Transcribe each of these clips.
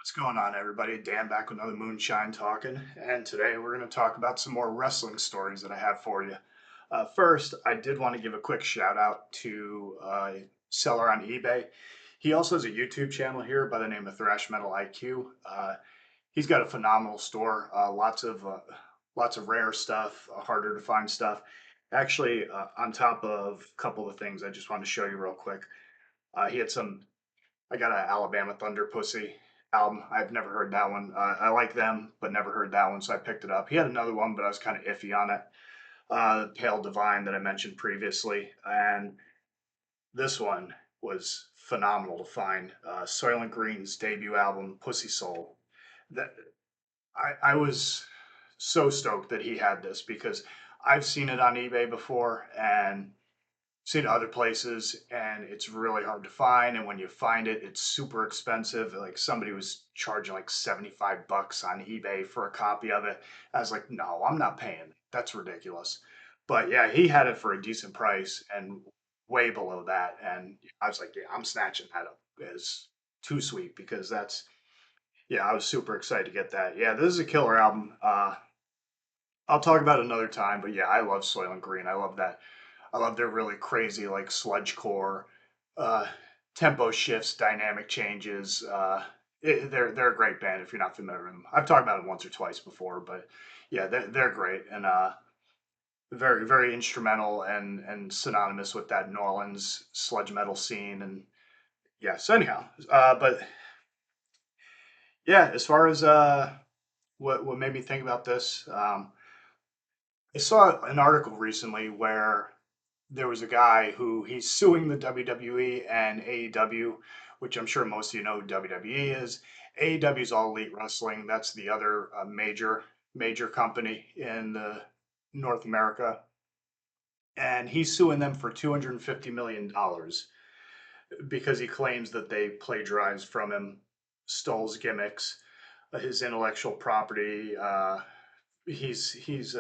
What's going on, everybody? Dan back with another Moonshine Talking, and today we're going to talk about some more wrestling stories that I have for you. First, I did want to give a quick shout out to a seller on eBay. He also has a YouTube channel here by the name of Thrash Metal IQ. He's got a phenomenal store, lots of rare stuff, harder to find stuff. Actually, on top of a couple of things, I just wanted to show you real quick. He had some I got an Alabama Thunder Pussy album. I've never heard that one. I like them, but never heard that one, so I picked it up. He had another one, but I was kind of iffy on it. Pale Divine that I mentioned previously, and this one was phenomenal to find. Soylent Green's debut album, Pussy Soul. That I was so stoked that he had this because I've seen it on eBay before and seen it other places, and it's really hard to find, and when you find it, it's super expensive. Like, somebody was charging like 75 bucks on eBay for a copy of it. I was like, no, I'm not paying. That's ridiculous. But yeah, he had it for a decent price and way below that, and I was like, yeah, I'm snatching that up. It's too sweet because that's, yeah, I was super excited to get that. Yeah, this is a killer album. I'll talk about it another time, but yeah, I love Soylent Green. I love that. I love their really crazy, like, sludgecore, uh, tempo shifts, dynamic changes. They're a great band if you're not familiar with them. I've talked about them once or twice before, but yeah, they're great and very very instrumental and synonymous with that New Orleans sludge metal scene. And yeah, so anyhow, but yeah, as far as what made me think about this, I saw an article recently where there was a guy who he's suing the WWE and AEW, which I'm sure most of you know who WWE is. AEW is All Elite Wrestling. That's the other major company in the North America, and he's suing them for $250 million because he claims that they plagiarized from him, stole his gimmicks, his intellectual property. He's he's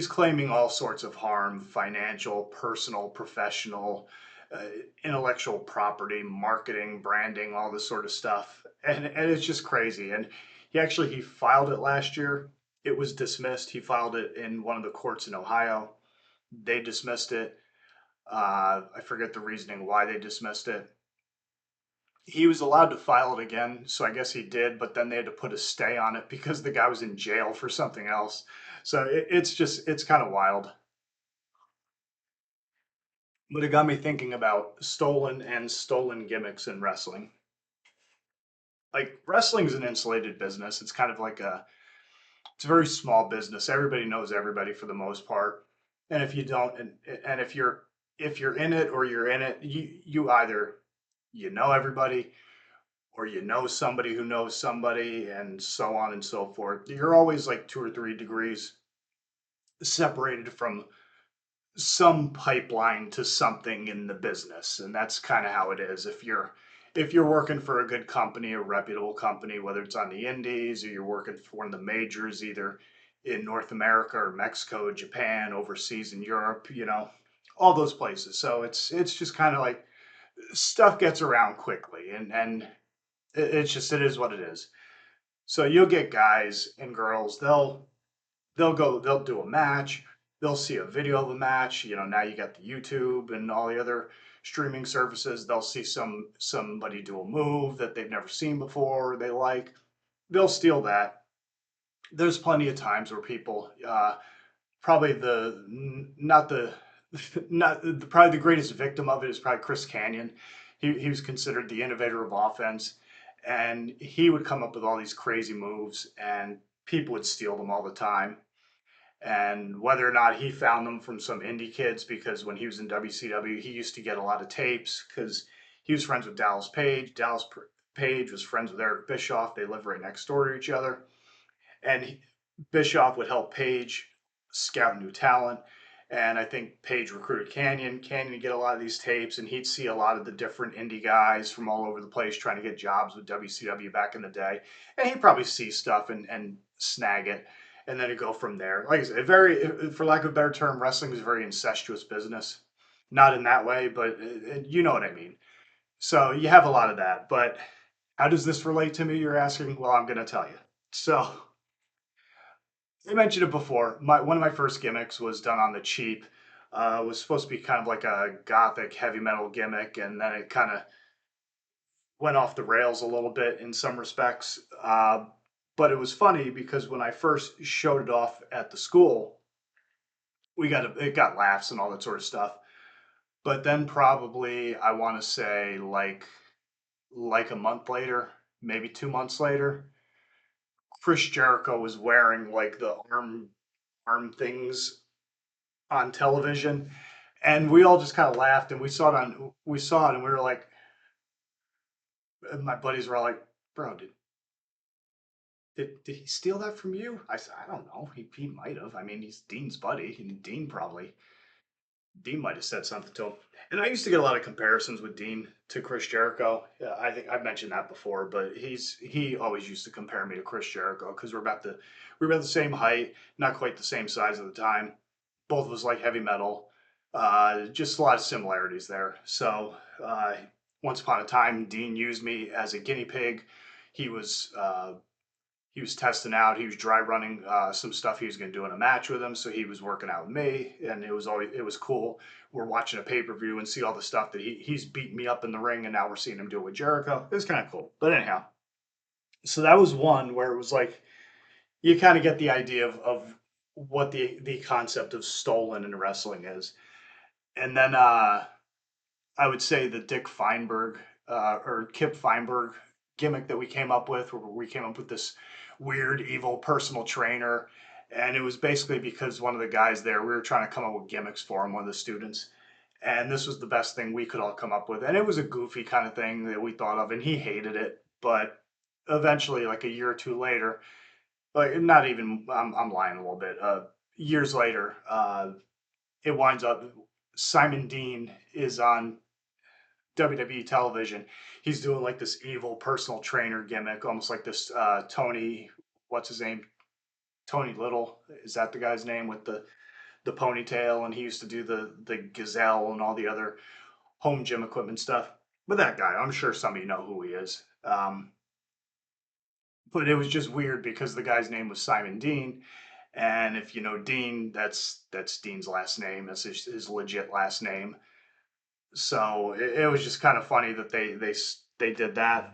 claiming all sorts of harm: financial, personal, professional, uh, intellectual property, marketing, branding, all this sort of stuff. And it's just crazy. And he filed it last year. It was dismissed. He filed it in one of the courts in Ohio. They dismissed it. I forget the reasoning why they dismissed it. He was allowed to file it again, so I guess he did, but then they had to put a stay on it because the guy was in jail for something else. So it's kind of wild. But it got me thinking about stolen gimmicks in wrestling. Like, wrestling is an insulated business. It's kind of like it's a very small business. Everybody knows everybody for the most part. And if you don't, and if you're in it or you're in it, you either you know everybody or you know somebody who knows somebody, and so on and so forth. You're always like 2 or 3 degrees separated from some pipeline to something in the business, and that's kind of how it is. If you're working for a good company, a reputable company, whether it's on the indies or you're working for one of the majors, either in North America or Mexico, Japan, overseas in Europe, all those places. So it's just kind of like stuff gets around quickly, and it is what it is. So you'll get guys and girls, they'll do a match, they'll see a video of a match. Now you got the YouTube and all the other streaming services. They'll see somebody do a move that they've never seen before, they like. They'll steal that. There's plenty of times where people, probably the not the not the, probably the greatest victim of it is probably Chris Canyon. He was considered the innovator of offense, and he would come up with all these crazy moves, and people would steal them all the time. And whether or not he found them from some indie kids, because when he was in WCW, he used to get a lot of tapes because he was friends with Dallas Page. Page was friends with Eric Bischoff. They lived right next door to each other. And Bischoff would help Page scout new talent. And I think Page recruited Canyon to get a lot of these tapes, and he'd see a lot of the different indie guys from all over the place trying to get jobs with WCW back in the day. And he'd probably see stuff and snag it, and then it'd go from there. Like I said, for lack of a better term, wrestling is a very incestuous business. Not in that way, but you know what I mean. So you have a lot of that. But How does this relate to me? You're asking. Well, I'm going to tell you. So I mentioned it before. One of my first gimmicks was done on the cheap. It was supposed to be kind of like a gothic heavy metal gimmick, and then it kind of went off the rails a little bit in some respects. But it was funny because when I first showed it off at the school, it got laughs and all that sort of stuff. But then probably I want to say like a month later, maybe 2 months later, Chris Jericho was wearing like the arm things on television, and we all just kind of laughed, and we saw it, and we were like, my buddies were all like, "Bro, did he steal that from you?" I said, "I don't know. He might have. I mean, he's Dean's buddy, and Dean might have said something to him." And I used to get a lot of comparisons with Dean to Chris Jericho. Yeah, I think I've mentioned that before, but he always used to compare me to Chris Jericho because we're about the same height, not quite the same size at the time. Both of us like heavy metal. Just a lot of similarities there. So once upon a time, Dean used me as a guinea pig. He was uh, he was testing out. He was dry running some stuff he was going to do in a match with him. So he was working out with me, and it was cool. We're watching a pay per view and see all the stuff that he's beating me up in the ring, and now we're seeing him do it with Jericho. It was kind of cool. But anyhow, so that was one where it was like you kind of get the idea of what the concept of stolen in wrestling is, and then I would say the Dick Feinberg or Kip Feinberg gimmick that we came up with, where we came up with this weird, evil personal trainer. And it was basically because one of the guys there, we were trying to come up with gimmicks for him, one of the students. And this was the best thing we could all come up with. And it was a goofy kind of thing that we thought of, and he hated it. But eventually, like a year or two later, like not even, I'm lying a little bit, years later, it winds up Simon Dean is on WWE television. He's doing like this evil personal trainer gimmick, almost like this Tony, what's his name? Tony Little. Is that the guy's name with the ponytail? And he used to do the Gazelle and all the other home gym equipment stuff. But that guy, I'm sure some of you know who he is. But it was just weird because the guy's name was Simon Dean, and if you know Dean, that's Dean's last name. That's his legit last name. So it was just kind of funny that they did that.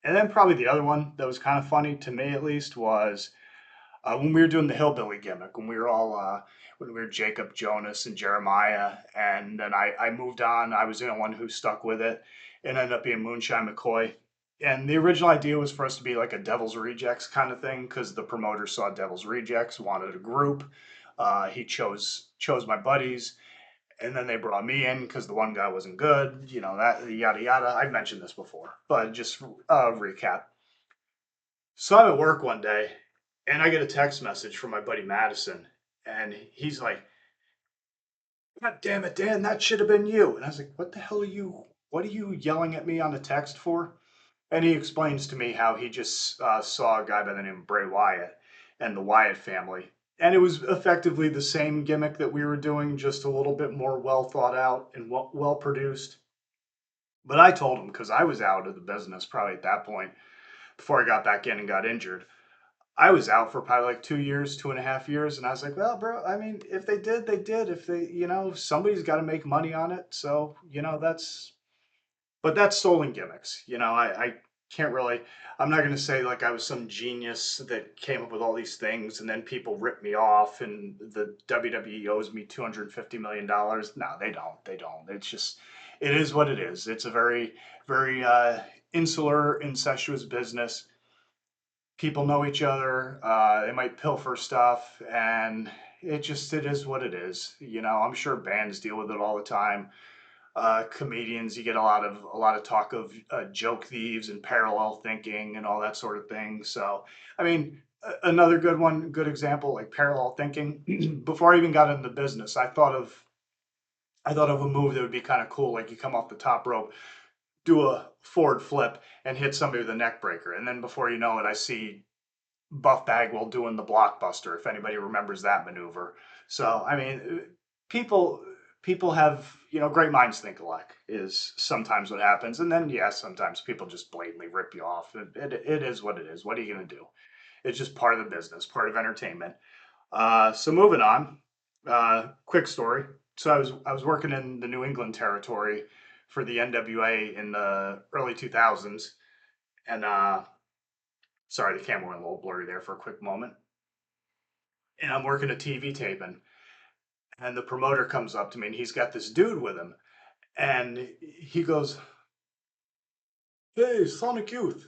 And then probably the other one that was kind of funny to me, at least, was when we were doing the hillbilly gimmick, when we were Jacob Jonas and Jeremiah, and then I moved on. I was the only one who stuck with it, and ended up being Moonshine McCoy. And the original idea was for us to be like a Devil's Rejects kind of thing, because the promoter saw Devil's Rejects, wanted a group. He chose my buddies, and then they brought me in because the one guy wasn't good. You know that yada yada. I've mentioned this before, but just recap. So I'm at work one day, and I get a text message from my buddy Madison, and he's like, "God damn it, Dan, that should have been you." And I was like, "What the hell are you? What are you yelling at me on the text for?" And he explains to me how he just saw a guy by the name of Bray Wyatt and the Wyatt family. And it was effectively the same gimmick that we were doing, just a little bit more well thought out and well produced. But I told him, because I was out of the business probably at that point before I got back in and got injured. I was out for probably like 2 years, 2.5 years. And I was like, well, bro, I mean, if they did, they did. If they, somebody's got to make money on it. So, but that's stolen gimmicks. I can't really, I'm not going to say like I was some genius that came up with all these things and then people rip me off and the WWE owes me $250 million. No, they don't. They don't. It's just, it is what it is. It's a very, very insular, incestuous business. People know each other. They might pilfer stuff, and it is what it is. I'm sure bands deal with it all the time. Comedians, you get a lot of talk of joke thieves and parallel thinking and all that sort of thing. So, I mean, another good example, like parallel thinking. Before I even got into business, I thought of a move that would be kind of cool. Like you come off the top rope, do a forward flip, and hit somebody with a neck breaker, and then before you know it, I see Buff Bagwell doing the blockbuster. If anybody remembers that maneuver. So, I mean, people people have, great minds think alike is sometimes what happens. And then, yeah, sometimes people just blatantly rip you off. It is what it is. What are you going to do? It's just part of the business, part of entertainment. So moving on, quick story. So I was working in the New England territory for the NWA in the early 2000s. And sorry, the camera went a little blurry there for a quick moment. And I'm working a TV taping. And the promoter comes up to me and he's got this dude with him. And he goes, "Hey, Sonic Youth,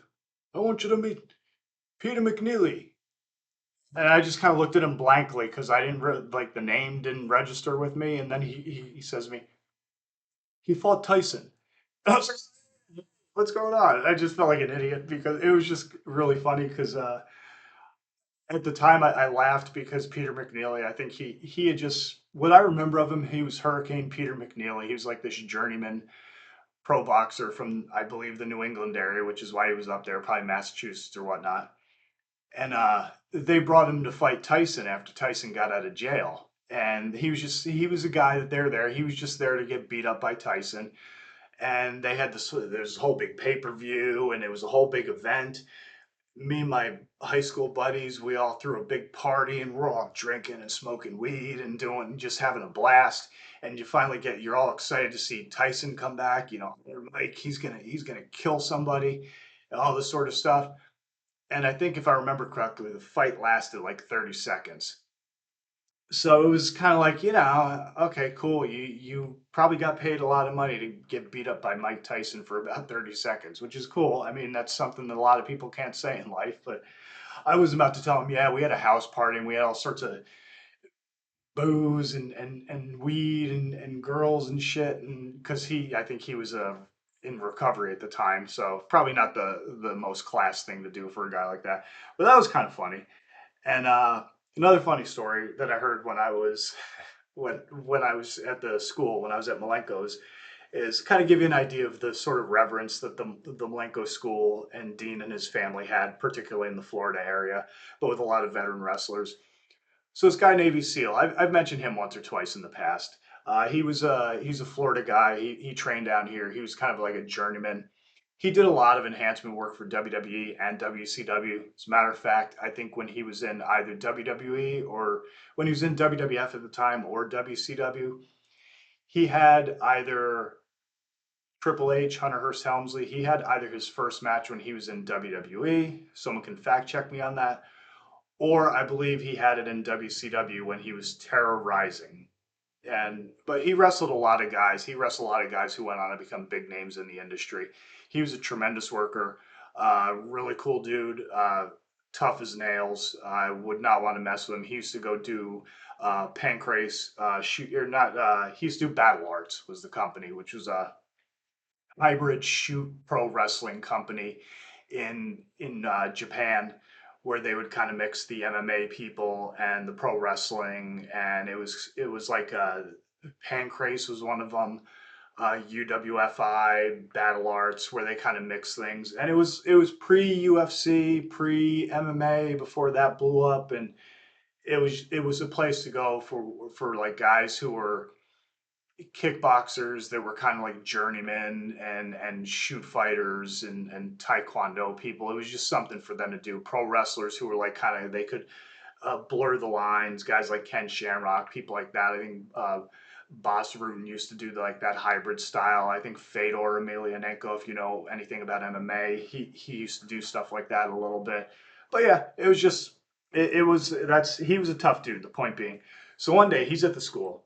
I want you to meet Peter McNeely." And I just kind of looked at him blankly because I didn't like the name didn't register with me. And then he says to me, "He fought Tyson." I was like, "What's going on?" I just felt like an idiot because it was just really funny because at the time I laughed because Peter McNeely, I think he had just what I remember of him, he was Hurricane Peter McNeely. He was like this journeyman pro boxer from I believe the New England area, which is why he was up there, probably Massachusetts or whatnot. And they brought him to fight Tyson after Tyson got out of jail. And he was a guy that they're there. He was just there to get beat up by Tyson. And they had there's a whole big pay-per-view and it was a whole big event. Me and my high school buddies, we all threw a big party and we're all drinking and smoking weed and doing just having a blast. And you finally you're all excited to see Tyson come back. Like he's gonna kill somebody, and all this sort of stuff. And I think if I remember correctly, the fight lasted like 30 seconds. So it was kind of like, okay, cool. You probably got paid a lot of money to get beat up by Mike Tyson for about 30 seconds, which is cool. I mean, that's something that a lot of people can't say in life. But I was about to tell him, yeah, we had a house party and we had all sorts of booze and weed and girls and shit. And because I think he was in recovery at the time, so probably not the most class thing to do for a guy like that. But that was kind of funny. And another funny story that I heard when I was when I was at the school when I was at Malenko's is kind of give you an idea of the sort of reverence that the Malenko school and Dean and his family had, particularly in the Florida area, but with a lot of veteran wrestlers. So this guy Navy SEAL, I've mentioned him once or twice in the past. He's a Florida guy. He trained down here. He was kind of like a journeyman. He did a lot of enhancement work for WWE and WCW. As a matter of fact, I think when he was in either WWE or when he was in WWF at the time or WCW, he had either Triple H, Hunter Hearst Helmsley, he had either his first match when he was in WWE. Someone can fact check me on that, or I believe he had it in WCW when he was terrorizing. But he wrestled a lot of guys. He wrestled a lot of guys who went on to become big names in the industry. He was a tremendous worker, really cool dude, tough as nails. I would not want to mess with him. He used to go do Pancrase, shoot or not. He used to do Battle Arts was the company, which was a hybrid shoot pro wrestling company in Japan, where they would kind of mix the MMA people and the pro wrestling, and it was like Pancrase was one of them, UWFI, Battle Arts, where they kind of mix things, and it was pre UFC, pre MMA before that blew up, and it was a place to go for like guys who were kickboxers that were kind of like journeymen and shoot fighters and taekwondo people. It was just something for them to do. Pro wrestlers who were like kind of they could blur the lines. Guys like Ken Shamrock, people like that. I think Boss Rutan used to do like that hybrid style. I think Fedor Emelianenko, if you know anything about MMA, he used to do stuff like that a little bit. But yeah, it was just it was that's he was a tough dude. The point being, so one day he's at the school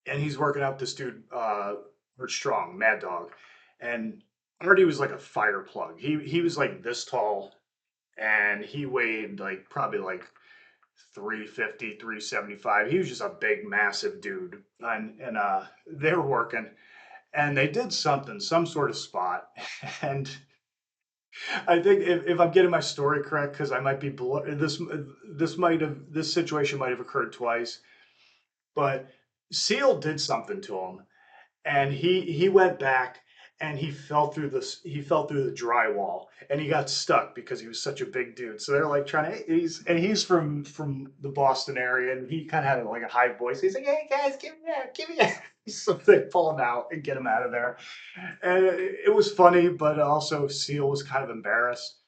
and he's working out this dude, Art Strong, Mad Dog, and Artie was like a fire plug. He was like this tall, and he weighed like probably like 350, 375. He was just a big, massive dude, and they were working, and they did something, some sort of spot, and I think if I'm getting my story correct, because I might be this situation might have occurred twice, but Seal did something to him and he went back and he fell through the drywall and he got stuck because he was such a big dude. So they're like trying to he's from the Boston area and he kind of had like a high voice. He's like, "Hey guys, give me out." So they pull him out and get him out of there. And it was funny, but also Seal was kind of embarrassed.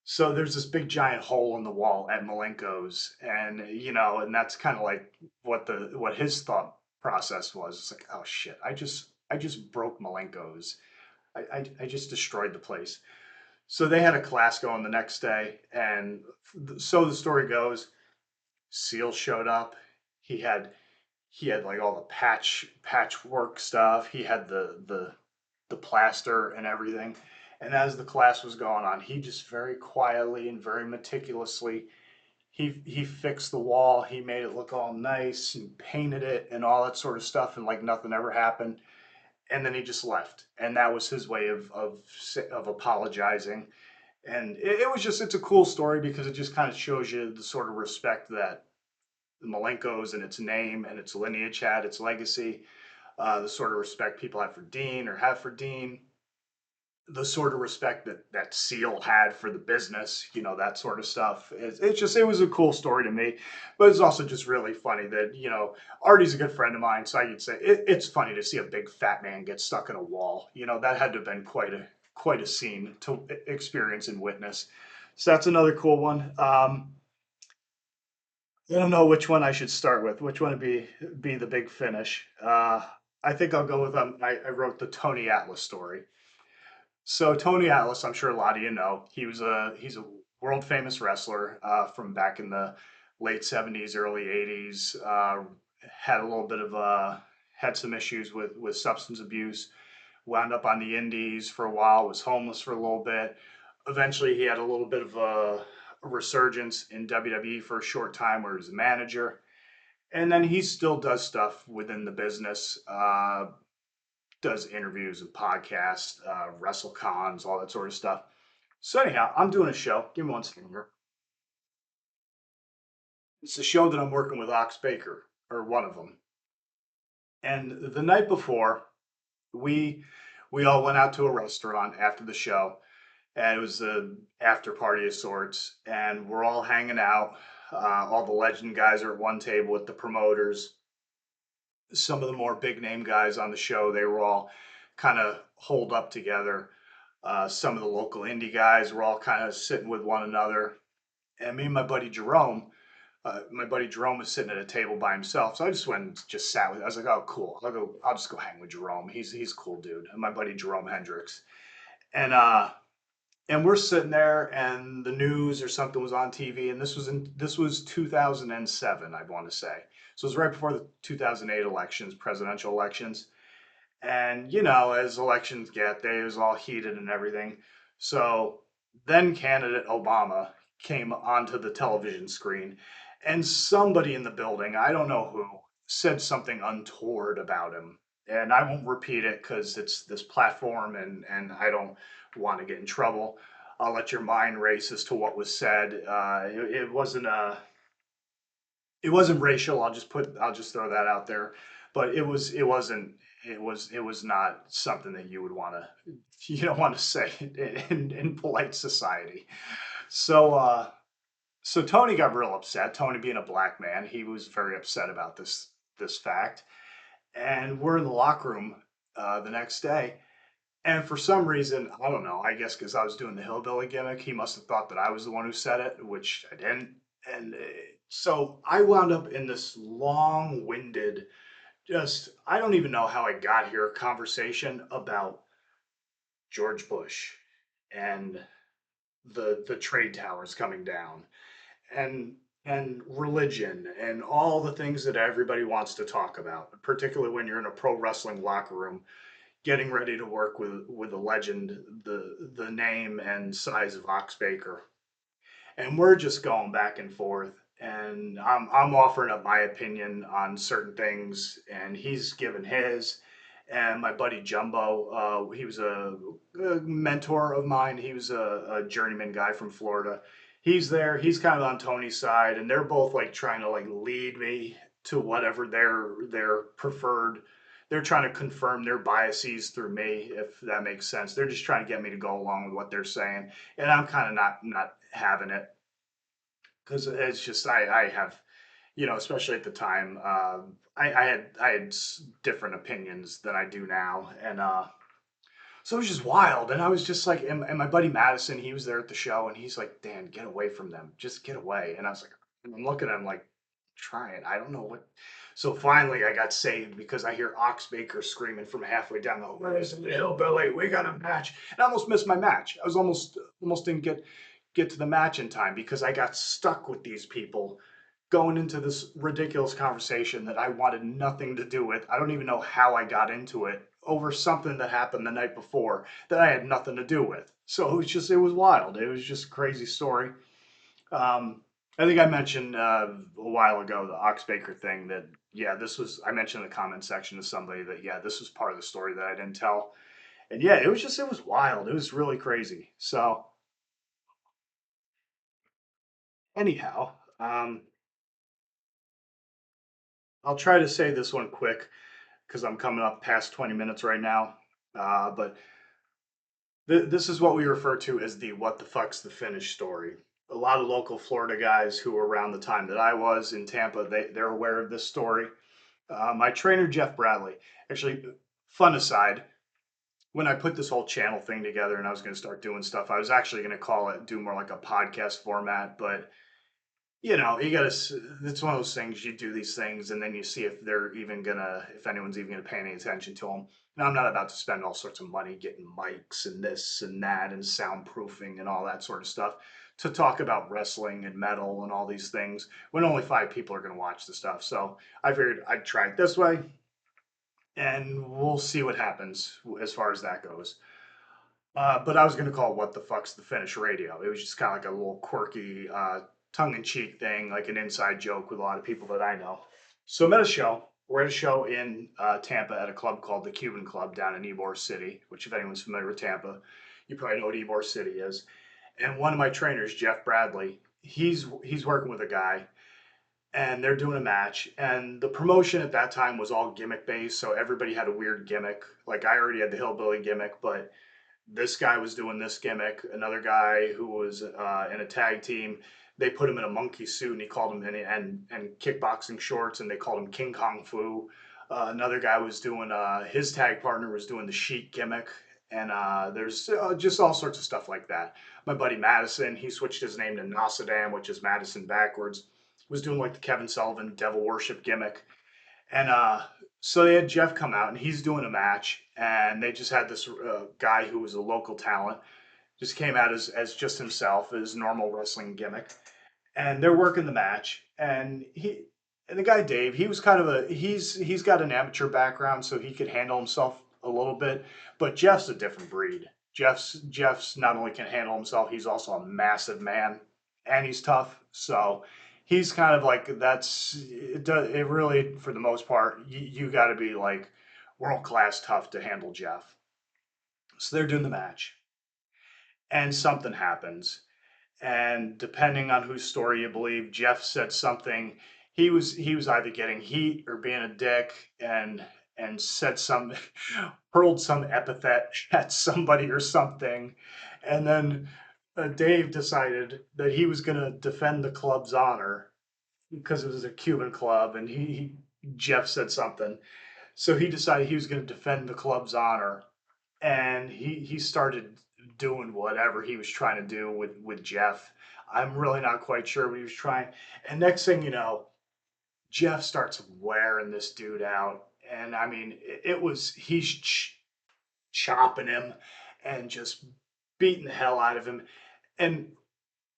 So there's this big giant hole in the wall at Malenko's, and and that's kind of like what his thought process was. It's like, oh shit, I just broke Malenko's. I just destroyed the place. So they had a class going the next day, and so the story goes, Seal showed up. He had he had like all the patchwork stuff. He had the plaster and everything. And as the class was going on, he just very quietly and very meticulously he fixed the wall. He made it look all nice and painted it and all that sort of stuff, and like nothing ever happened. And then he just left, and that was his way of apologizing. And it was just it's a cool story because it just kind of shows you the sort of respect that the Malenko's and its name and its lineage had, its legacy, the sort of respect people have for Dean or have for Dean, the sort of respect that Seal had for the business, that sort of stuff. It's just it was a cool story to me, but it's also just really funny that Artie's a good friend of mine, so I could say it's funny to see a big fat man get stuck in a wall. That had to have been quite a scene to experience and witness. So that's another cool one. I don't know which one I should start with. Which one would be the big finish? I think I'll go with I wrote the Tony Atlas story. So Tony Atlas, I'm sure a lot of you know, he's a world famous wrestler from back in the late '70s, early '80s. Had a little bit of had some issues with substance abuse. Wound up on the Indies for a while. Was homeless for a little bit. Eventually, he had a little bit of a resurgence in WWE for a short time, where he was a manager. And then he still does stuff within the business. Does interviews and podcasts, wrestle cons, all that sort of stuff. So anyhow, I'm doing a show. Give me one second here. It's a show that I'm working with Ox Baker, or one of them. And the night before, we we all went out to a restaurant after the show, and it was a after party of sorts, and we're all hanging out. All the legend guys are at one table with the promoters. Some of the more big name guys on the show, they were all kind of holed up together. Some of the local indie guys were all kind of sitting with one another. And me and my buddy Jerome was sitting at a table by himself. So I just went and just sat with. I was like, oh, cool. I'll just go hang with Jerome. He's a cool dude. And my buddy Jerome Hendricks. And we're sitting there, and the news or something was on TV, and this was 2007, I want to say. So it was right before the 2008 elections, presidential elections. And as elections get, they was all heated and everything. So then candidate Obama came onto the television screen, and somebody in the building, I don't know who, said something untoward about him. And I won't repeat it because it's this platform, and I don't want to get in trouble. I'll let your mind race as to what was said. It wasn't racial. I'll just throw that out there. But it was not something that you don't want to say in polite society. So so Tony got real upset. Tony being a black man, he was very upset about this fact. And we're in the locker room the next day. And for some reason, I don't know, I guess because I was doing the hillbilly gimmick, he must have thought that I was the one who said it, which I didn't. And so I wound up in this long winded, just, I don't even know how I got here, conversation about George Bush and the trade towers coming down and religion and all the things that everybody wants to talk about, particularly when you're in a pro wrestling locker room getting ready to work with a legend, the name and size of Ox Baker. And we're just going back and forth. And I'm offering up my opinion on certain things, and he's given his. And my buddy Jumbo, he was a mentor of mine. He was a journeyman guy from Florida. He's there. He's kind of on Tony's side, and they're both like trying to like lead me to whatever their preferred they're trying to confirm their biases through me, if that makes sense. They're just trying to get me to go along with what they're saying, and I'm kind of not having it because it's just I have, especially at the time, I had different opinions than I do now, and so it was just wild. And I was just like, and my buddy Madison, he was there at the show, and he's like, Dan, get away from them. Just get away. And I was like, and I'm looking at him like, try it. I don't know what. So finally, I got saved because I hear Ox Baker screaming from halfway down the where's the hillbilly? We got a match. And I almost missed my match. I was almost didn't get to the match in time because I got stuck with these people going into this ridiculous conversation that I wanted nothing to do with. I don't even know how I got into it over something that happened the night before that I had nothing to do with. So it was wild. It was just a crazy story. Um, I think I mentioned a while ago the Ox Baker thing that, yeah, I mentioned in the comment section to somebody that, yeah, this was part of the story that I didn't tell. And yeah, it was wild. It was really crazy. So, anyhow, I'll try to say this one quick because I'm coming up past 20 minutes right now. But this is what we refer to as the what the fuck's the finish story. A lot of local Florida guys who were around the time that I was in Tampa, they're aware of this story. My trainer, Jeff Bradley, actually, fun aside, when I put this whole channel thing together and I was going to start doing stuff, I was actually going to do more like a podcast format, but you gotta, it's one of those things, you do these things and then you see if anyone's even gonna pay any attention to them. Now, I'm not about to spend all sorts of money getting mics and this and that and soundproofing and all that sort of stuff to talk about wrestling and metal and all these things when only 5 people are gonna watch the stuff. So I figured I'd try it this way and we'll see what happens as far as that goes. But I was going to call it What the Fuck's the Finish Radio. It was just kind of like a little quirky, tongue in cheek thing, like an inside joke with a lot of people that I know. So I'm at a show. We're at a show in Tampa at a club called the Cuban Club down in Ybor City, which, if anyone's familiar with Tampa, you probably know what Ybor City is. And one of my trainers, Jeff Bradley, he's working with a guy and they're doing a match. And the promotion at that time was all gimmick based. So everybody had a weird gimmick. Like I already had the hillbilly gimmick, but this guy was doing this gimmick. Another guy who was in a tag team, they put him in a monkey suit and he called him and kickboxing shorts and they called him King Kong Fu. Another guy was doing his tag partner was doing the Sheik gimmick, and there's just all sorts of stuff like that. My buddy Madison, he switched his name to Nosadam, which is Madison backwards. Was doing like the Kevin Sullivan devil worship gimmick. And so they had Jeff come out, and he's doing a match, and they just had this guy who was a local talent, just came out as just himself, his normal wrestling gimmick, and they're working the match, and the guy Dave, he was kind of he's got an amateur background, so he could handle himself a little bit, but Jeff's a different breed. Jeff's not only can handle himself, he's also a massive man, and he's tough. So he's kind of like it really, for the most part, you got to be like world class tough to handle Jeff. So they're doing the match, and something happens, and depending on whose story you believe, Jeff said something. He was either getting heat or being a dick, and said some hurled some epithet at somebody or something, and then Dave decided that he was going to defend the club's honor because it was a Cuban club, and Jeff said something, so he decided he was going to defend the club's honor, and he started doing whatever he was trying to do with Jeff. I'm really not quite sure what he was trying. And next thing you know, Jeff starts wearing this dude out, and I mean, it was he's chopping him and just beating the hell out of him. And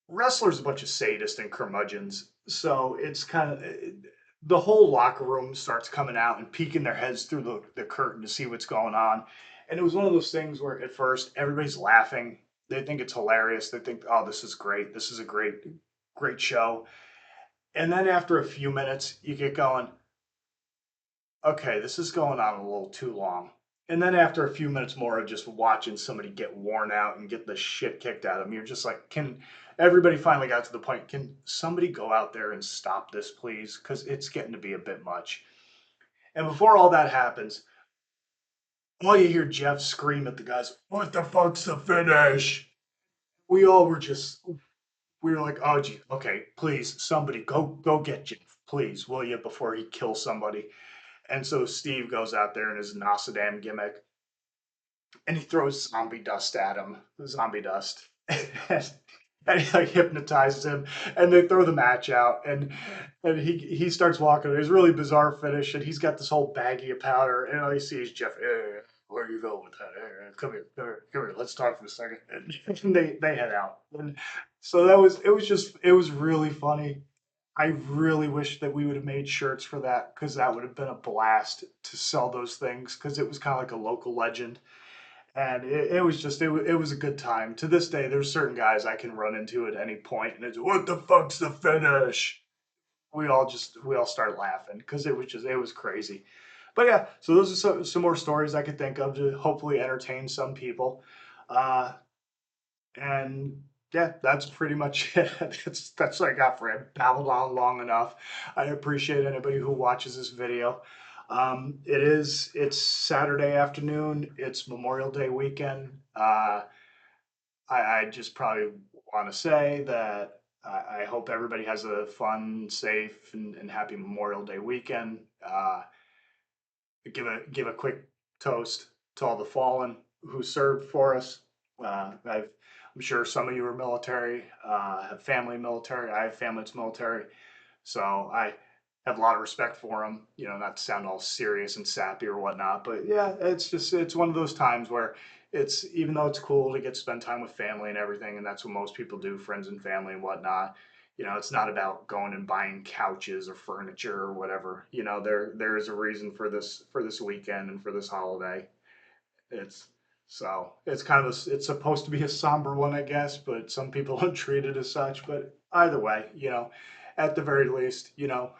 wrestlers a bunch of sadists and curmudgeons, so it's kind of the whole locker room starts coming out and peeking their heads through the curtain to see what's going on. And it was one of those things where at first everybody's laughing. They think it's hilarious. They think, oh, this is great. This is a great show. And then after a few minutes, you get going, okay, this is going on a little too long. And then after a few minutes more of just watching somebody get worn out and get the shit kicked out of them, you're just like, can everybody finally got to the point, can somebody go out there and stop this, please? Because it's getting to be a bit much. And before all that happens, All you hear Jeff scream at the guys, "What the fuck's the finish?" We all were just, we were like, "Oh, gee, okay, please, somebody go get Jeff, please, will you, before he kills somebody." And so Steve goes out there in his Nostradamus gimmick, and he throws zombie dust at him, zombie dust, and he like hypnotizes him, and they throw the match out, and he starts walking. It's a really bizarre finish, and he's got this whole baggie of powder, and all you see is Jeff. Hey, where are you going with that? Hey, come here. Let's talk for a second. And they head out, and so it was really funny. I really wish that we would have made shirts for that because that would have been a blast to sell those things because it was kind of like a local legend and it was just it was a good time. To this day, there's certain guys I can run into at any point, and it's what the fuck's the finish? We all start laughing because it was crazy. But yeah, so those are some more stories I could think of to hopefully entertain some people. Uh, and yeah, that's pretty much it. That's what I got for it. Babbled on long enough. I appreciate anybody who watches this video. It's Saturday afternoon. It's Memorial Day weekend. I just probably want to say that I hope everybody has a fun, safe, and happy Memorial Day weekend. Give a quick toast to all the fallen who served for us. I'm sure some of you are military, have family military. I have family that's military, so I have a lot of respect for them. You know, not to sound all serious and sappy or whatnot, but yeah, it's one of those times where it's even though it's cool to get to spend time with family and everything, and that's what most people do, friends and family and whatnot. You know, it's not about going and buying couches or furniture or whatever. You know, there is a reason for this weekend and for this holiday. It's it's kind of it's supposed to be a somber one, I guess, but some people don't treat it as such. But either way, you know, at the very least, you know,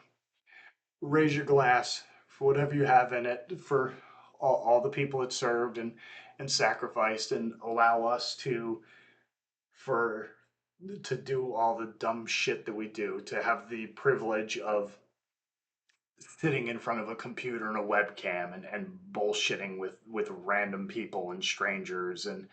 raise your glass for whatever you have in it for all the people it served and sacrificed, and allow us for to do all the dumb shit that we do, to have the privilege of sitting in front of a computer and a webcam and bullshitting with random people and strangers and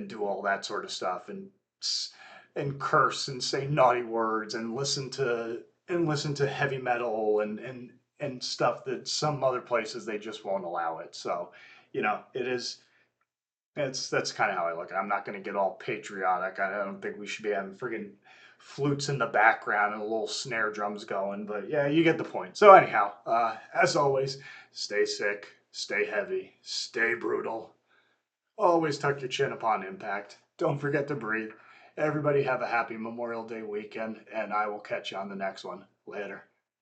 do all that sort of stuff and curse and say naughty words and listen to heavy metal and stuff that some other places they just won't allow it. So, you know, that's kind of how I look at it. I'm not going to get all patriotic. I don't think we should be having friggin' flutes in the background and little snare drums going. But yeah, you get the point. So anyhow, as always, stay sick, stay heavy, stay brutal. Always tuck your chin upon impact. Don't forget to breathe. Everybody have a happy Memorial Day weekend, and I will catch you on the next one. Later.